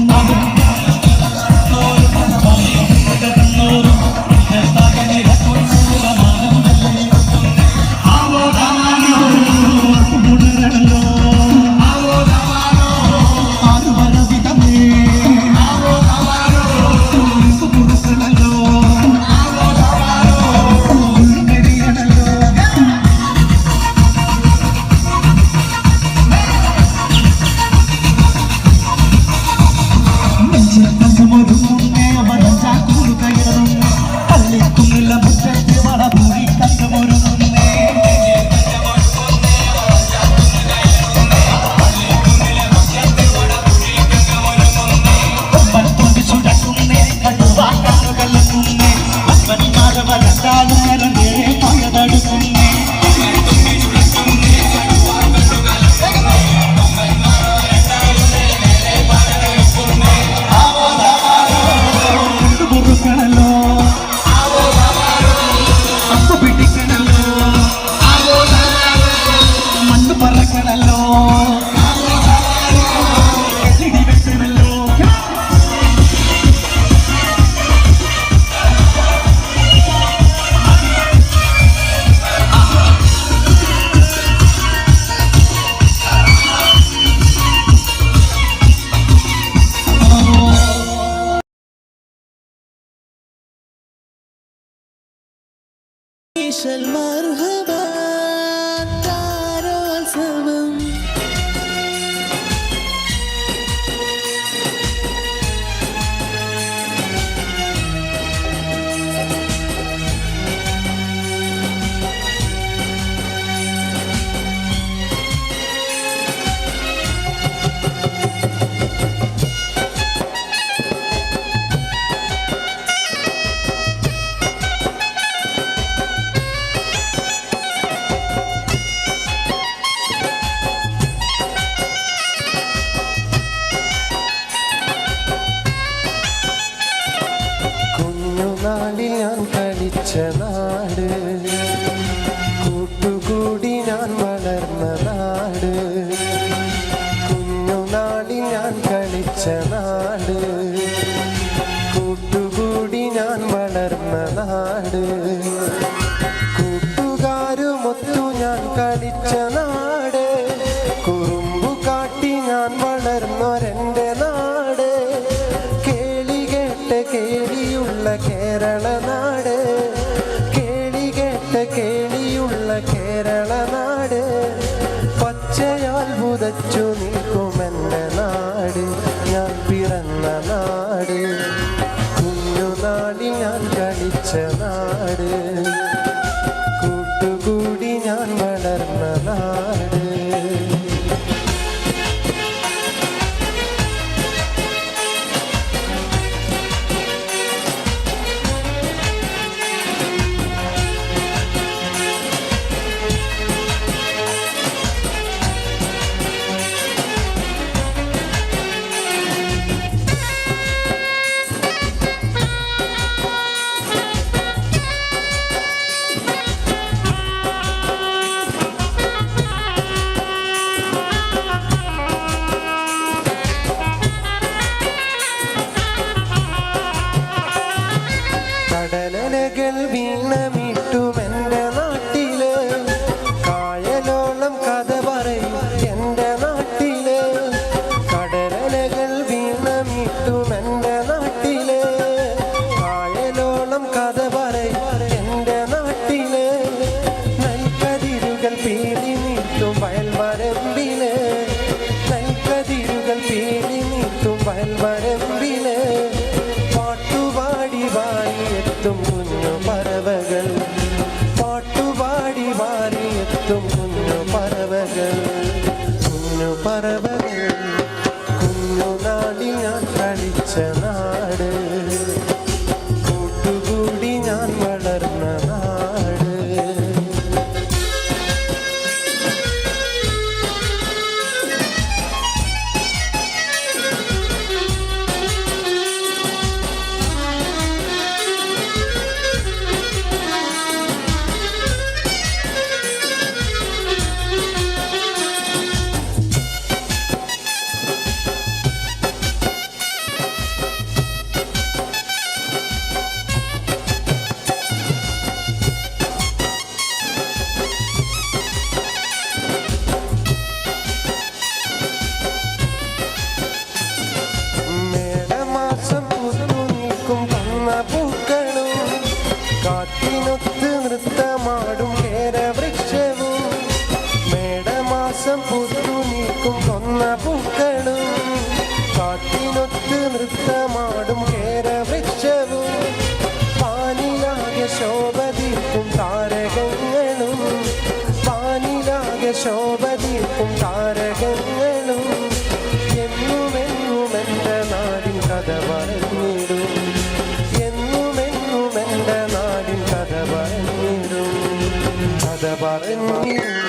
കടന്നോരും ഇപ്പത്താകെ നിറക്കുന്ന നിറമാറും നെല്ലയിരുത്തും. ആവോ താവാരോ ഉണരണല്ലോ, ആവോ താവാരോ ആരു വരവിതമേ, ആവോ താവാരോ കുറുക്കണല്ലോ, ആവോ താവാരോ ഉൾമെരിയണല്ലോ. നെഞ്ചിത്തങ്ങമൊരുങ്ങുന്നേ വരഞ്ചാക്കൂർ കയറുന്നേ, പള്ളിക്കുന്നില്ല മുറ്റത്ത് വളപൂരി തങ്ങമൊരുങ്ങുന്നേ, ചുടക്കുന്നേ കടുവാക്കല്ലുന്നേ, അപ്പന്മാരെ വലത്താലും നിറഞ്ഞേ പയതടുക്കുന്നേ, മുറുക്കണല്ലോ, അപ്പു പിടിക്കണല്ലോ, മണ്ണ് പറക്കണല്ലോ, എല്ലിടി വെക്കണല്ലോ. المرحبا تعالوا سوا കുഞ്ഞുനാളിൽ ഞാൻ കളിച്ച നാട്, കൂട്ടുകൂടി ഞാൻ വളർന്ന നാട്, കുഞ്ഞുനാളിൽ ഞാൻ കളിച്ച നാട്, നാട്, കുഞ്ഞുനാളിൽ ഞാൻ കളിച്ച നാട്, കൂട്ടുകൂടി ഞാൻ വളർന്ന നാട്. കടലലകൾ വീണമിട്ടുമെൻ്റെ നാട്ടില്, കായലോളം കഥ പറയും എൻ്റെ നാട്ടില്. കടലലകൾ വീണമിട്ടുമെൻ്റെ നാട്ടില്, കായലോളം കഥ പറയും എൻ്റെ നാട്ടില്. നെൽക്കതിരുകൾ പീലി നീട്ടും വയൽവരമ്പില്, നെൽക്കതിരുകൾ പീലി നീട്ടും വയൽവരമ്പില്. പാട്ടുപാടി വാരിയെത്തും കുഞ്ഞു പറവകൾ, പാട്ടുപാടി വാരിയെത്തും കുഞ്ഞു പറവകൾ, കുഞ്ഞു പറവകൾ. കുഞ്ഞുനാളിൽ ഞാൻ കളിച്ച നാട്, കൂട്ടുകൂടി ഞാൻ വളർന്ന നാട്. മേടമാസം പൂത്തു നിൽക്കും പൂക്കളും, കാറ്റിനൊത്ത് നൃത്തമാടും കേരവൃക്ഷവും. മേടമാസം പൂത്തു നിൽക്കും പൂക്കളും, കാറ്റിനൊത്ത് നൃത്തമാടും കേരവൃക്ഷവും. പാനിലാകെ ശോഭതീർക്കും താരകങ്ങളും, പാനിലാകെ ശോഭതീർക്കും താരകങ്ങളും. എന്നുമെന്നുമെൻ്റെ നാടിൻ കഥ പറഞ്ഞിടും, എന്നുമെന്നുമെൻ്റെ നാടിൻ കഥ പറഞ്ഞിടും, കഥ പറഞ്ഞിടും.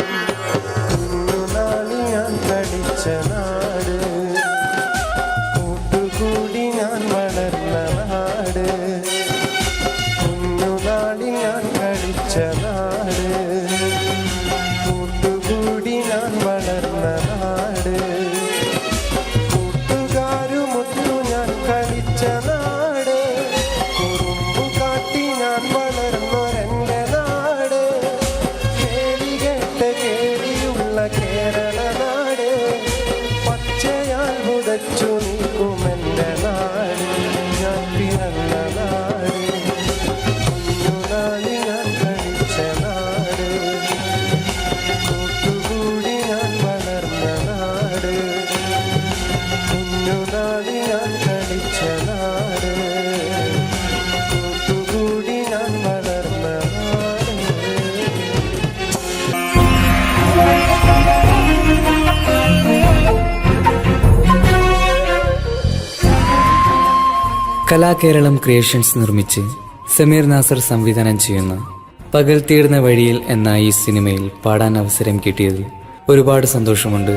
കുഞ്ഞുനാളിൽ ഞാൻ കളിച്ച നാട്, കൂട്ടുകൂടി ഞാൻ വളർന്ന നാട്, കുഞ്ഞുനാളിൽ ഞാൻ കളിച്ച നാട്, കൂട്ടുകൂടി ഞാൻ വളർന്ന നാട്. കൂട്ടുകാരുമൊത്തു ഞാൻ കളിച്ച നാട്, കുറുമ്പു കാട്ടി ഞാൻ വളർന്നൊരെൻ്റെ നാട്. കേളി കേട്ട കേളിയുള്ള കേരള നാട്, പച്ചയാൽ പുതച്ചു നിൽക്കുമെൻ്റെ നാട്, ഞാൻ പിറന്ന നാട്. കുഞ്ഞുനാളിൽ ഞാൻ കളിച്ച നാട്, കൂട്ടുകൂടി ഞാൻ വളർന്ന നാട്, കുഞ്ഞുനാളിൽ ഞാൻ കളിച്ച നാട്, കൂട്ടുകൂടി ഞാൻ വളർന്ന നാട്. കലാകേരളം ക്രിയേഷൻസ് നിർമ്മിച്ച് സമീർ നാസർ സംവിധാനം ചെയ്യുന്ന പകൽ തീർന്ന വഴിയിൽ എന്ന ഈ സിനിമയിൽ പാടാൻ അവസരം കിട്ടിയതിൽ ഒരുപാട് സന്തോഷമുണ്ട്.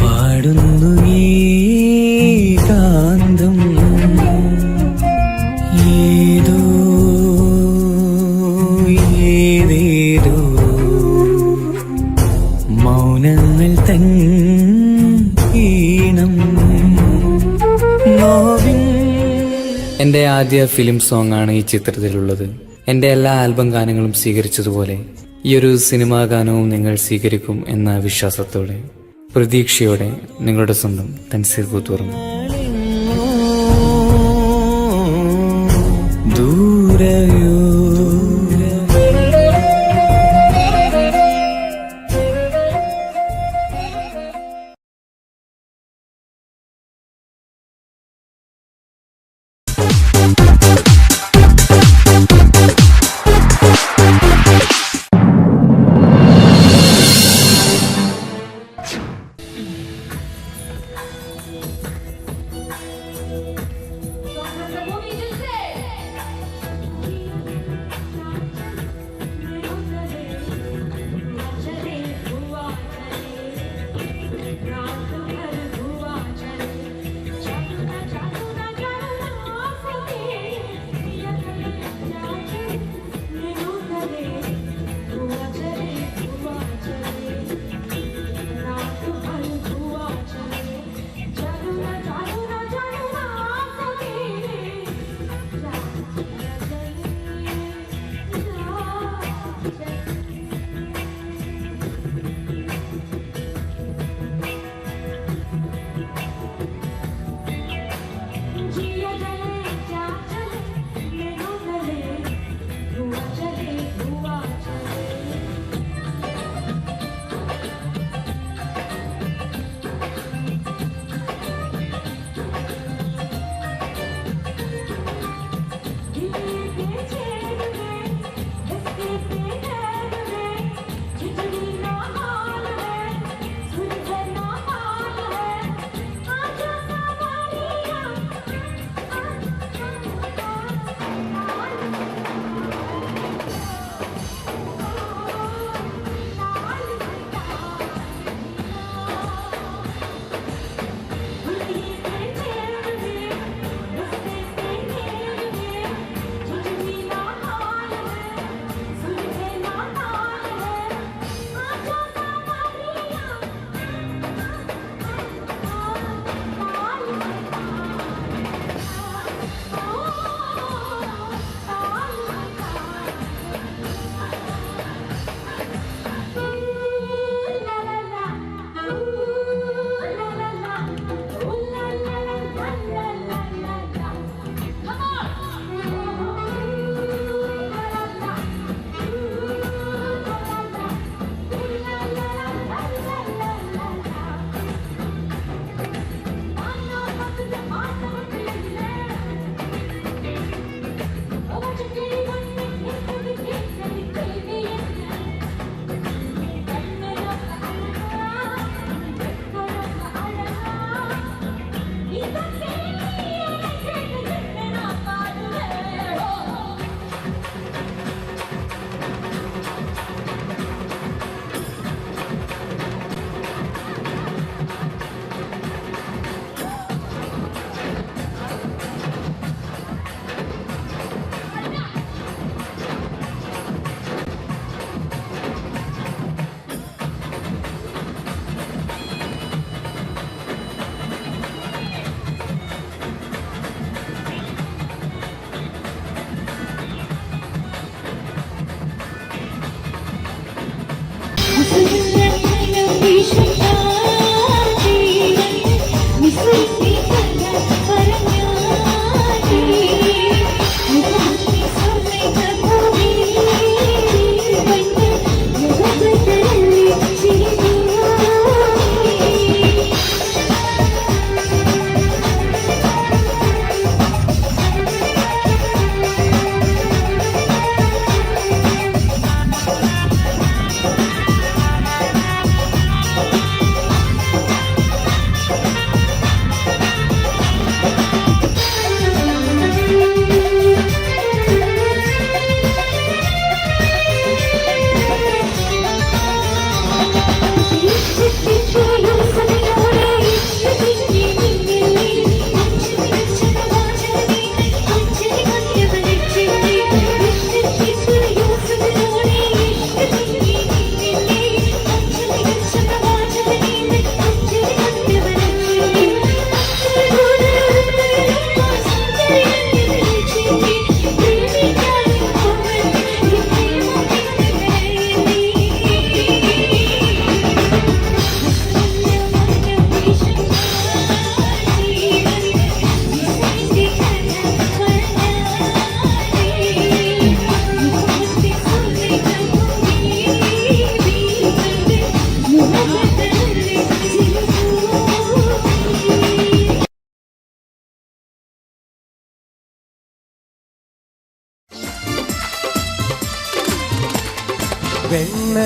പാടുന്നു ഈ കാന്തം, ഏതോ ഏതേതോ മൗനങ്ങൾ തൻ ഈണം. എൻ്റെ ആദ്യ ഫിലിം സോങ് ആണ് ഈ ചിത്രത്തിലുള്ളത്. എൻ്റെ എല്ലാ ആൽബം ഗാനങ്ങളും സ്വീകരിച്ചതുപോലെ ഈ ഒരു സിനിമാ ഗാനവും നിങ്ങൾ സ്വീകരിക്കും എന്ന വിശ്വാസത്തോടെ, പ്രതീക്ഷയോടെ നിങ്ങളുടെ സ്വന്തം തൻസീർ കൂത്തുപറമ്പ്. ദൂരയോ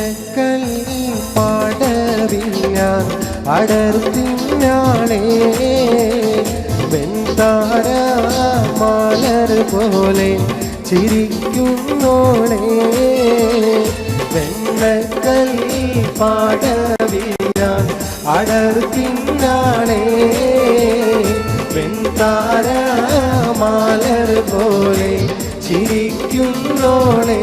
വെണ്ണക്കൽ പാടവിഞ്ഞാൻ അടർത്തിനാളേ വെൺതാര മാലർ പോലെ ചിരിക്കുന്നോളേ വെണ്ണക്കൽ പാടവിഞ്ഞാൻ അടർത്തിനാളേ വെൺതാര മാലർ പോലെ ചിരിക്കുന്നോളേ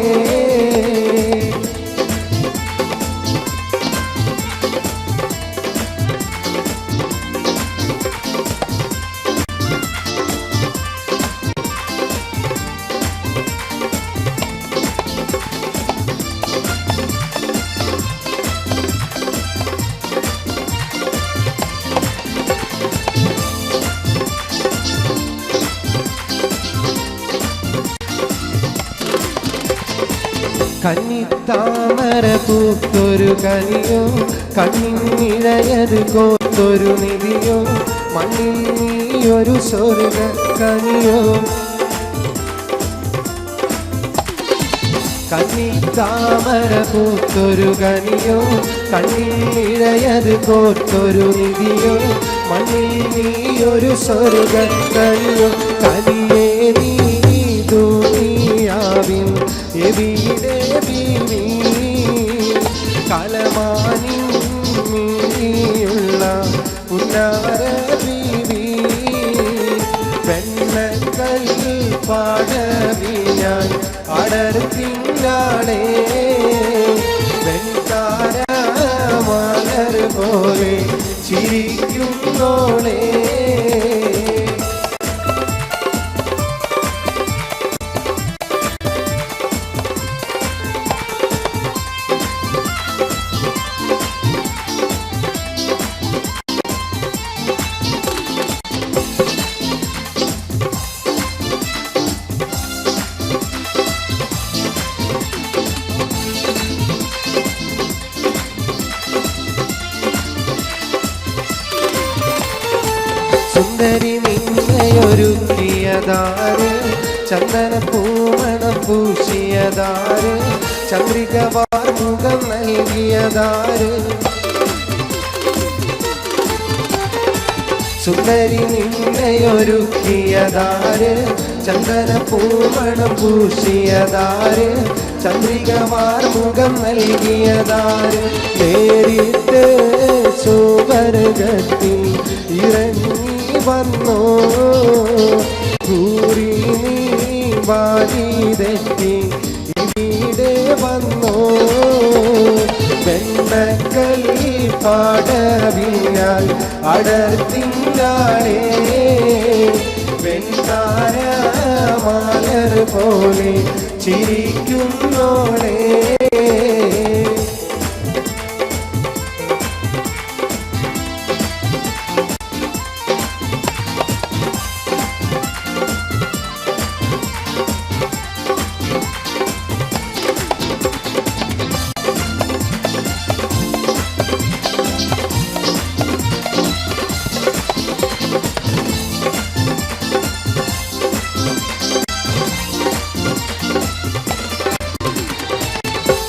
കന്നിത്താമര പൂത്തൊരു കനിയോ കണ്ണിനിഴയത് കോത്തൊരു നിധിയോ മണ്ണിൽ നീയൊരു സ്വർഗ കനിയോ കന്നിത്താമര പൂത്തൊരു കനിയോ കണ്ണിനിഴയത് കോത്തൊരു നിധിയോ മണ്ണിൽ നീയൊരു സ്വർഗ കനിയോ കനിയേ നീ ദുനിയാവിൻ എവിടെ ബീവി കലമാനിയുള്ള പുന്നാര ബീവി വെണ്ണക്കൽ പാടവിയാൻ അടർത്തിനാളേ വെൺതാര മലർ പോലെ ചിരിക്കുന്നോളേ സുന്ദരി നിന്നെയൊരുക്കിയതാര് ചന്ദന പൂമണം പൂശിയതാര് ചന്ദ്രിക വാർമുഖം നൽകിയതാര് സുന്ദരി നിന്നെയൊരുക്കിയതാര് ചന്ദന പൂമണം പൂശിയതാര് ചന്ദ്രിക വാർമുഖം നൽകിയതാര് നേരിട്ട് സുവർഗത്തിൽ ഇറങ്ങി വന്നോ കൂറി നീ വാരി തെറ്റി ഇവിടെ വന്നോ വെണ്ണക്കൽ പാടവിയാൽ അടർത്തിനാളേ വെൺതാര മാലർ പോലെ ചിരിക്കുന്നോളേ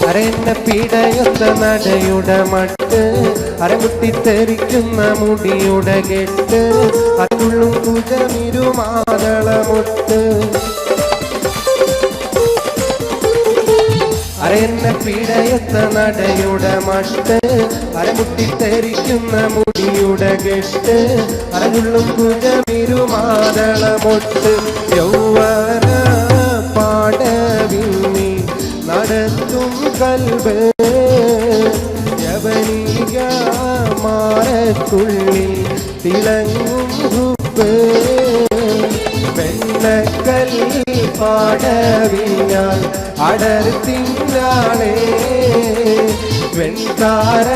അരന്റെ പിടയൊത്ത നടയുടെ മട്ട് അരമുട്ടിത്തെറിക്കുന്ന മുടിയുടെ കെട്ട് അതുള്ളും കുജമിരുമാതളമൊട്ട് അരന്റെ പിടയൊത്ത നടയുടെ മട്ട് അരമുട്ടിത്തെറിക്കുന്ന മുടിയുടെ കെട്ട് അതുള്ളും കുജമിരുമാതളമൊട്ട് യൗവന പാടവിന്നി നടത്തും കൽബ് യവനിക മാറത്തുള്ളിൽ തിളങ്ങും ഹുബ് വെണ്ണക്കൽ പാടവിയാൽ അടർത്തിനാളേ വെൺതാര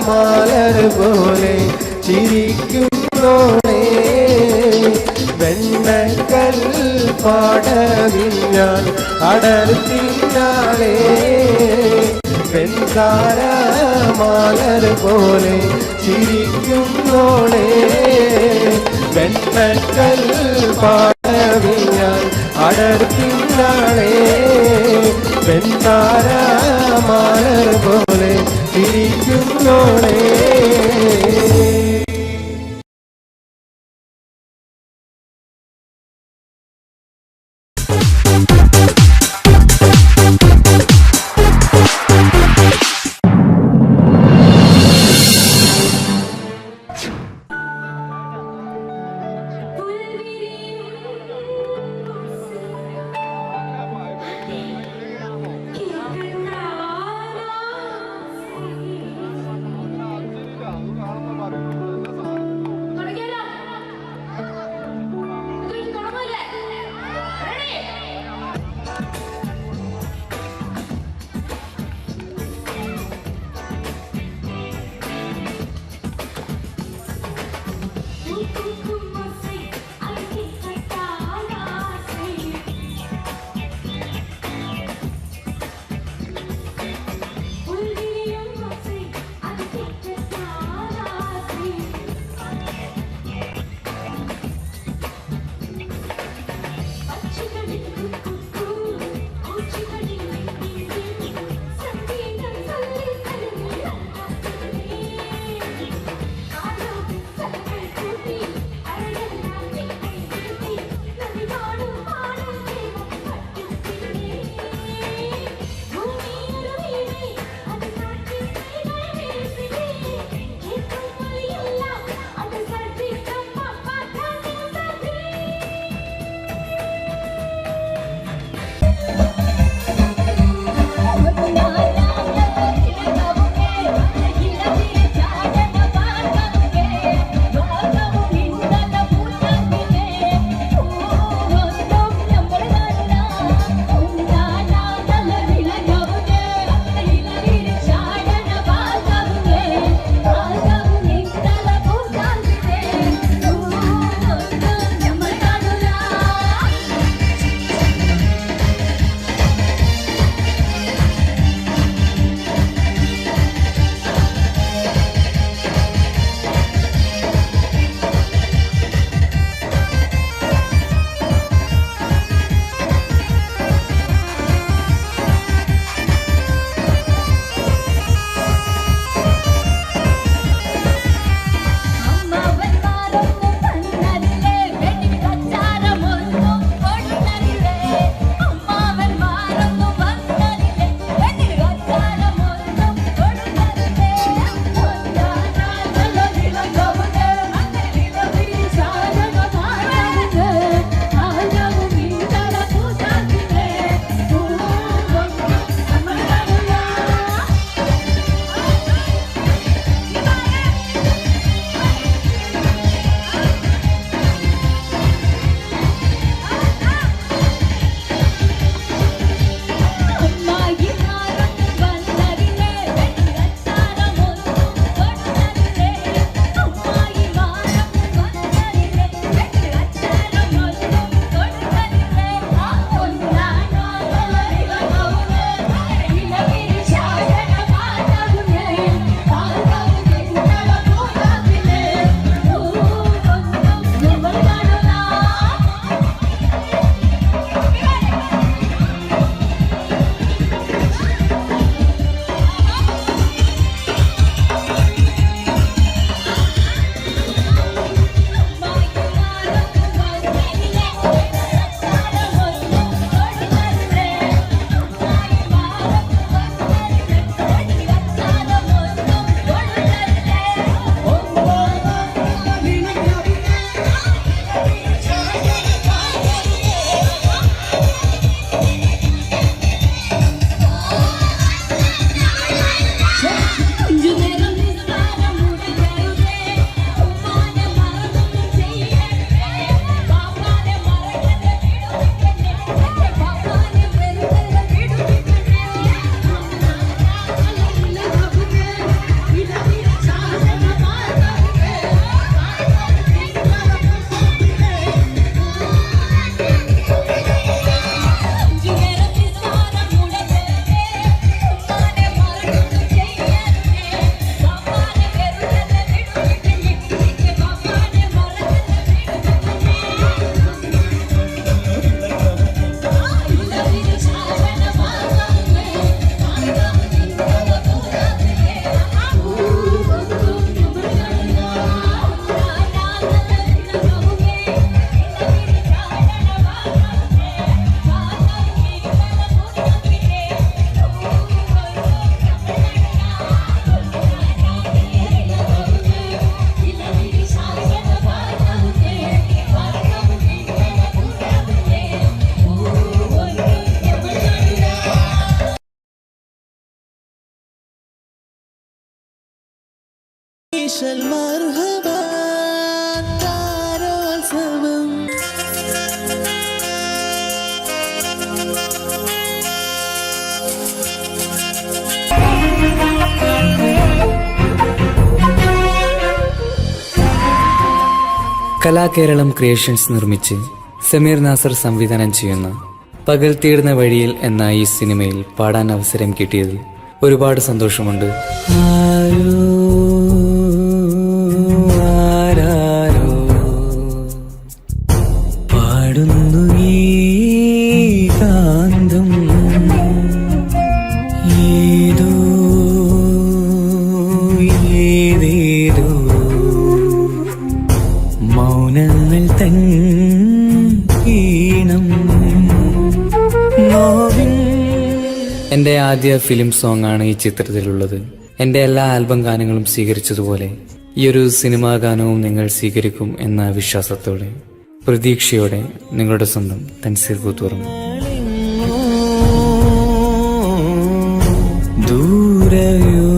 മാലർ പോലെ ചിരിക്കുന്നോളേ വെണ്ണക്കൽ പാടവിയാൽ അടർത്തിനാളേ വെൺതാര മാലർ പോലെ ചിരിക്കുന്നോളേ വെണ്ണക്കൽ പാടവിയാൽ അടർത്തിനാളേ പെൺതാര മാലർ പോലെ തിരിക്കുന്നോളേ. സ്പെഷ്യൽ മർഹബ താരോത്സവം. കലാകേരളം ക്രിയേഷൻസ് നിർമ്മിച്ച് സമീർ നാസർ സംവിധാനം ചെയ്യുന്ന പകൽ തീർന്ന വഴിയിൽ എന്ന ഈ സിനിമയിൽ പാടാൻ അവസരം കിട്ടിയതിൽ ഒരുപാട് സന്തോഷമുണ്ട്. ആരാരോ പാടുന്നു ഈ കാന്തം, ഏതോ ഏതേതോ മൗനങ്ങൾ തൻ ഈണം. എൻ്റെ ആദ്യ ഫിലിം സോങ് ആണ് ഈ ചിത്രത്തിലുള്ളത്. എൻ്റെ എല്ലാ ആൽബം ഗാനങ്ങളും സ്വീകരിച്ചതുപോലെ ഈ ഒരു സിനിമാ ഗാനവും നിങ്ങൾ സ്വീകരിക്കും എന്ന വിശ്വാസത്തോടെ പ്രതീക്ഷയോടെ നിങ്ങളുടെ സ്വന്തം തൻസീർ പുത്തൂർ. ദൂരയോ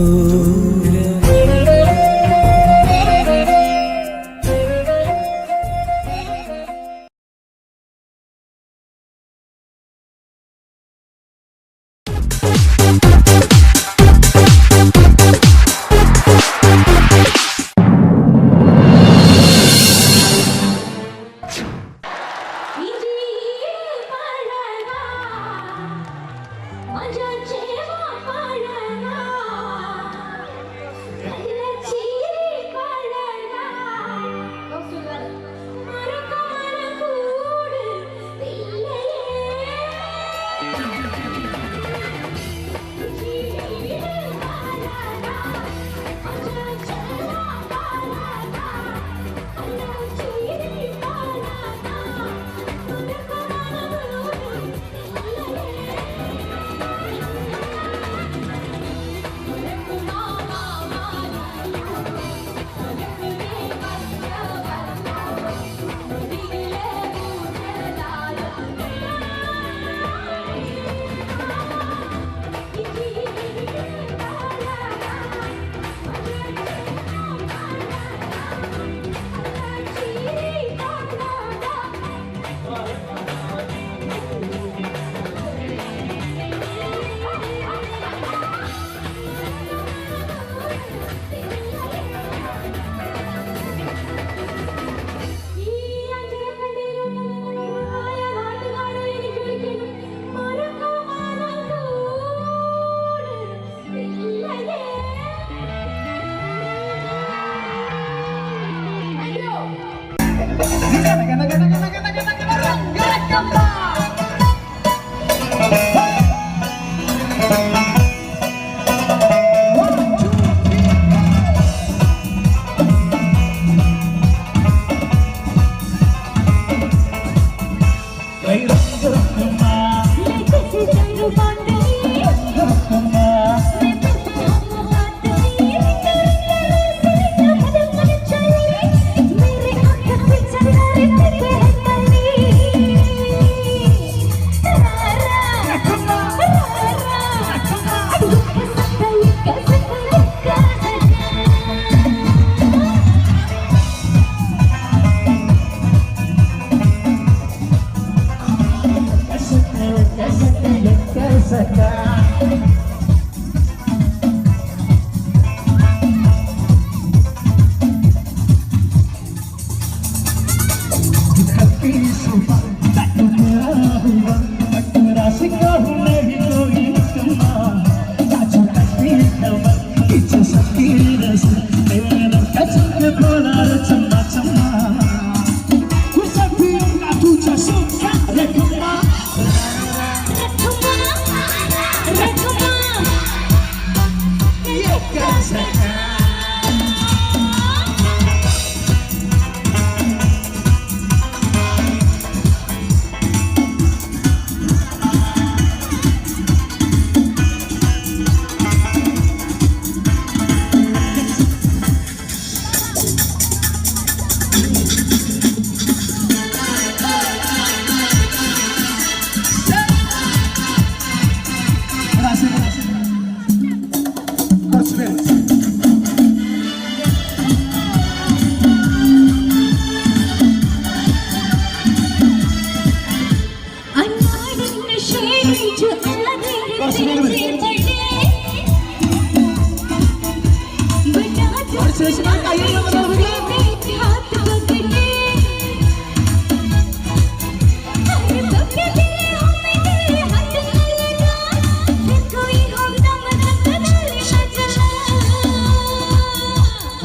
और शेषनाग आइए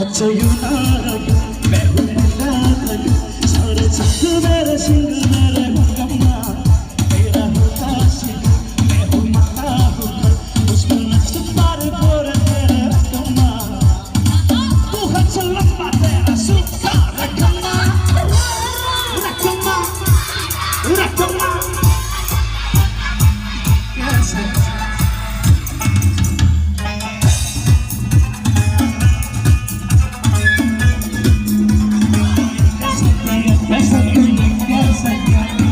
अच्छा यूं ना मैं हूँ सारे जग मेरे